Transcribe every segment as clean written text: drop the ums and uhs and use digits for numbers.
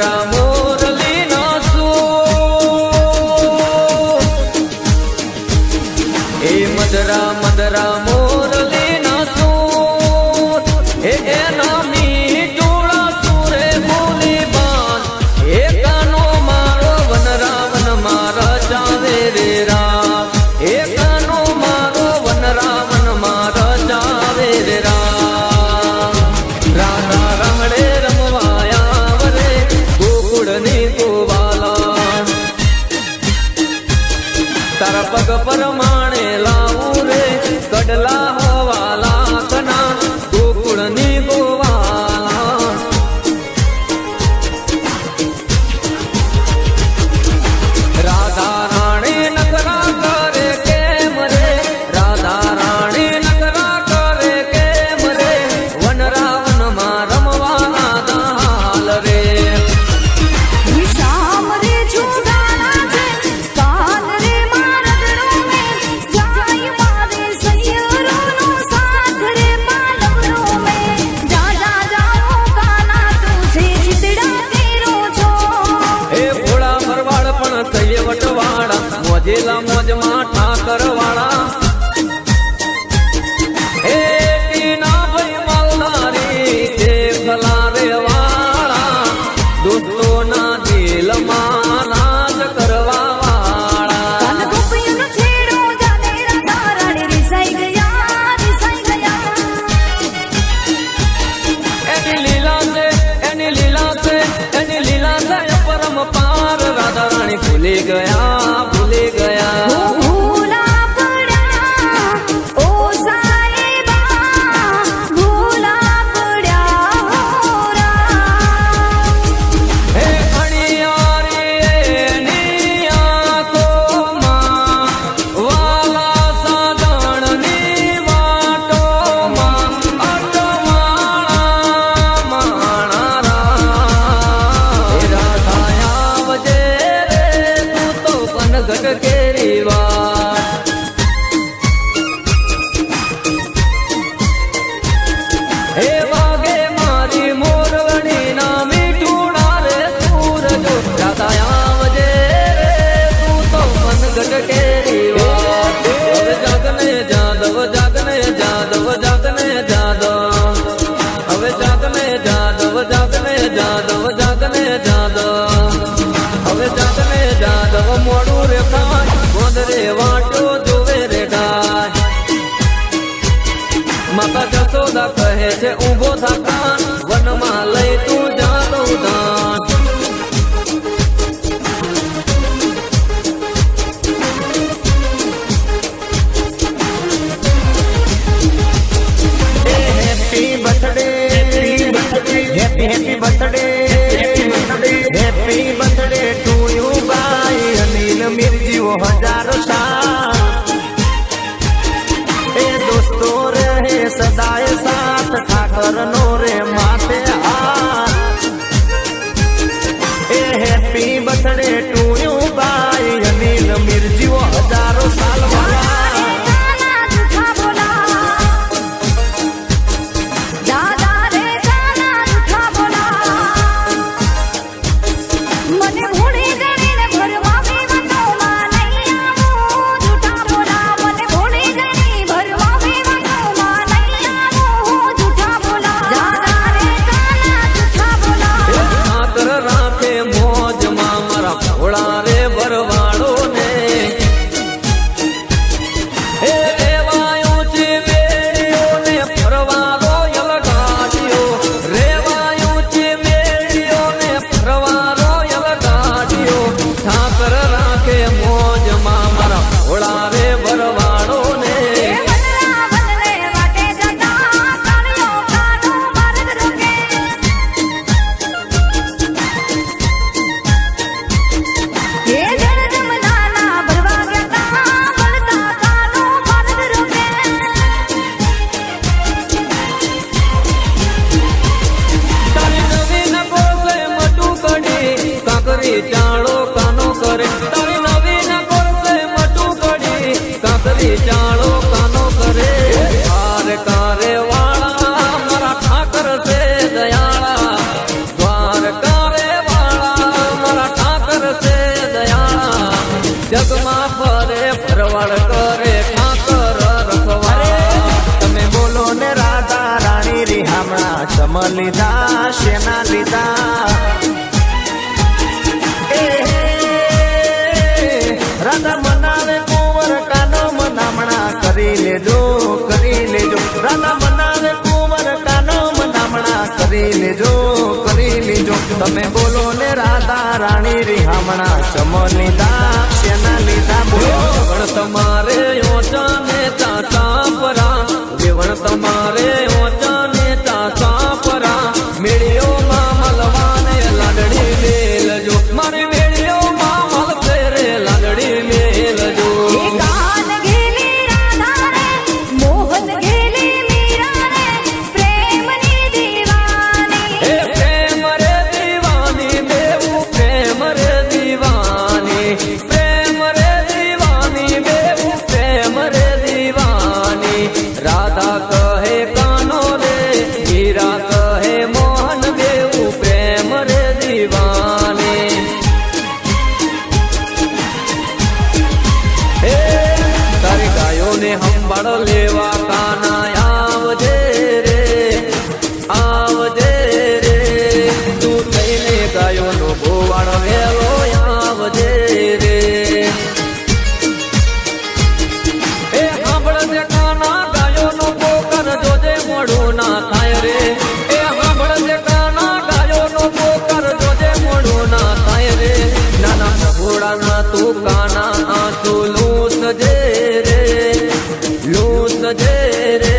મદરા મોરલી ના સૂર એ મદરા મોરલી ના સૂર એના મીઠુડા સુરે બોલી બાન એ કાનો મારો વનરાવન મારા જાવે રે રામ એ કાનો મારો વનરાવન મારા જાવે રે રામ રાધા રમડે રમવાયા વરે ગોકુળની ગોવાલા તારા પગ પરમાણે લાવું રે કડલા હવાલા કના ગોકુળની ગોવાલા રાધા રાણી નગરા કરે કેમ રે રાધા રાણી નગરા કરે કેમ રે વનરાવન માં રમવાના દાલ રે શામ રે છુડાના છે કાન રે મારગડો મે જાય મારે સૈયરોનો સાથ રે પાલવડો મે જા જા જાઓ કાના તુજે ચિતડા તેરો છો એ ભોળા ભરવાડ પણ થઈએ વટવાળા મોજેલા મોજમાં ઠાકર વાળા એ ટીના ભાઈ માલધારી તે ભલા રે વાળા દોસ્તોના દિલમાં નાચ કરવા વાળા કાન ગોપીનો છેડો જાને રાધા રાણી રિસાઈ ગયા એની લીલા છે પરમ પાર રાધા રાણી ભૂલી ગયા ભૂલા પડ્યા ઓ સાહેબા ભૂલા પડ્યા હો રામ હે અણિયારી એની આંખોમાં વાલા સાધણની વાટોમાં અટવાળા માણા રામ હે રાધા આવજે રે તું તો પનઘટ કેરી વાત હે વાગે મારી મોરવણી ના મીઠુડા રે સૂરજો રાધા આવજે રે તું તો પનઘટ કેરી વાત હવે જાગને જાદવ જાગને જાદવ જાગને જાદવ હવે જાગને જાદવ જાગને જાદવ જાગને જાદવ હવે જાગને જાદવ મોડું રે ખાય ગોંદરે વાટ્યો જોવે રે ગાય માતા જશોદા કહે છે ઊભો થા કાન વનમાં લઈ તું જાદવ દાન happy birthday happy birthday happy birthday to you by Anil મિરજીઓ હજારો સાલ એ દોસ્તો રહે સદાય સાથ ઠાકર નો રે માથે હાથ એ happy birthday to you by Anil મિરજીઓ હજારો સાલ વાળા કાના જૂઠા બોલા દાદા રે કાના જૂઠા બોલા મને ભૂલી ગણીને ભરવા વિવાદોમાં નહીં આવું જૂઠા બોલા મને ભૂલી ગણી ભરવા વિવાદોમાં નહીં આવું જૂઠા બોલા દાદા રે કાના જૂઠા બોલા ઠાકર રાખે મોજમાં મારા ભોળા રે ભરવાડો ને હે રેવાયું છે બેડીઓ ને ફરવારો યલગાડીઓ રેવાયું છે બેડીઓ ને ફરવારો યલગાડીઓ ઠાકર રાખે મોજમાં મારા ભોળા રે ભરવાડો ને વનરાવનને વાટે જતા કાળિયો કાનો માર્ગ રોકે હે જળજમનાના ભરવા ગયા વળતા કાનો માર્ગ રોકે તારી નવીન કોસે મટું કડી કાકરી ચાળો કાનો કરે તારી નવીન કોસે મટું કડી કાકરી ચાળો કાનો કરે કારે વાળા મારા ઠાકર છે દયાળા દ્વારકા રે વાળા લીધા શેના લીધા રાધા મનાવે કુંવર કાનો મનામણા કરી લેજો રાધા મનાવે કુંવર કાનો મનામણા કરી લેજો તમે બોલો ને રાધા રાણી રિહામણા ચમ લીધા શેના લીધા બોલો વેવણ તમારે ઓછા ને ચાચા પરા વેવણ તમારે ઓછા ને ચાચા પરા મેળ્યો માં મલવાને લાડડી મેલજો મારી મેળ્યો માં મલશે રે લાડડી મેલજો એ કાન ઘેલી રાધા રે મોહન ઘેલી મીરા રે પ્રેમની દીવાની હે પ્રેમ રે દીવાની બેવું પ્રેમ રે દીવાની પ્રેમ રે દીવાની બેવું પ્રેમ રે દીવાની રાધા કહે કાનો રે હીરા કહે મોહન બેવું પ્રેમ રે દીવાની હે તારી ગાયોને હંભાળ લેવા કાના આવજે રે તું થઈને ગાયોનો ગોવાળ વેલો આવજે રે એ સાંભળજે કાના ગાયોનો પોકર જોજે મોડું ના થાય રે એ સાંભળજે કાના ગાયોનો પોકર જોજે મોડું ના થાય રે નાના મહોળાના તું કાના આંસુ લૂસજે રે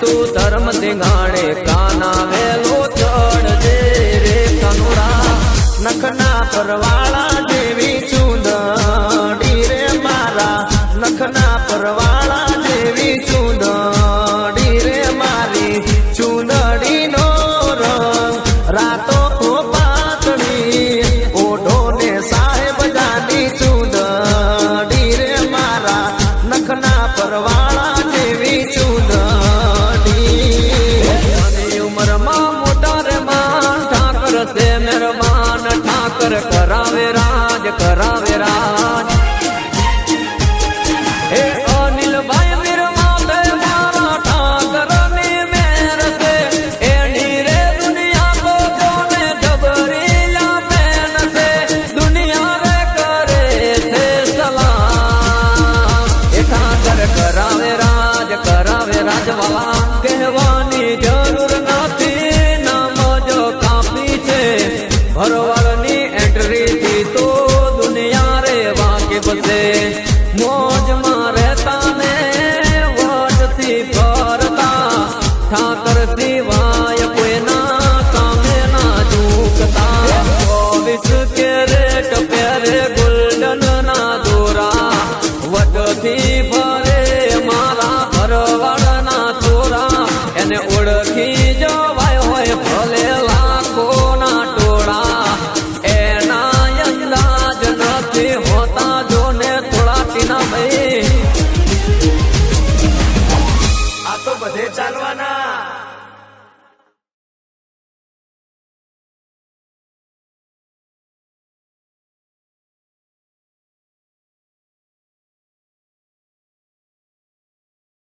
તું ધર્મ ધીંગાણે કાના વેલો ચડજે રે કનુડા નખના પરવાળા જેવી ચૂંદડી રે મારા નખના પરવાળા જેવી ચૂંદડી રે મારી ચૂંદડીનો રંગ રાતો પાતળી ઓઢો ને સાહેબ જાની ચૂંદડી રે મારા નખના પરવાળા જેવી ચૂંદડી નાની ઉંમરમાં મોટા રે માન ઠાકર છે મહેરબાન ઠાકર કરાવે રાજ હે અનિલભાઈ વીર માથે મારા ઠાકરની મેર છે એની રે દુનિયા લોકોને જબરીલા બેન છે દુનિયા રે કરે છે સલામ એ ઠાકર કરાવે રાજવાલા કહેવાની જરૂર નથી નામ જો કાપી છે ભરવાડની એન્ટ્રી થી તો દુનિયા રે વાકેફ છે મોજમાં રહેતા ને વટથી ફરતા ઠાકર સિવાય કોઈના સામે ના ઝૂકતા 24 કેરેટ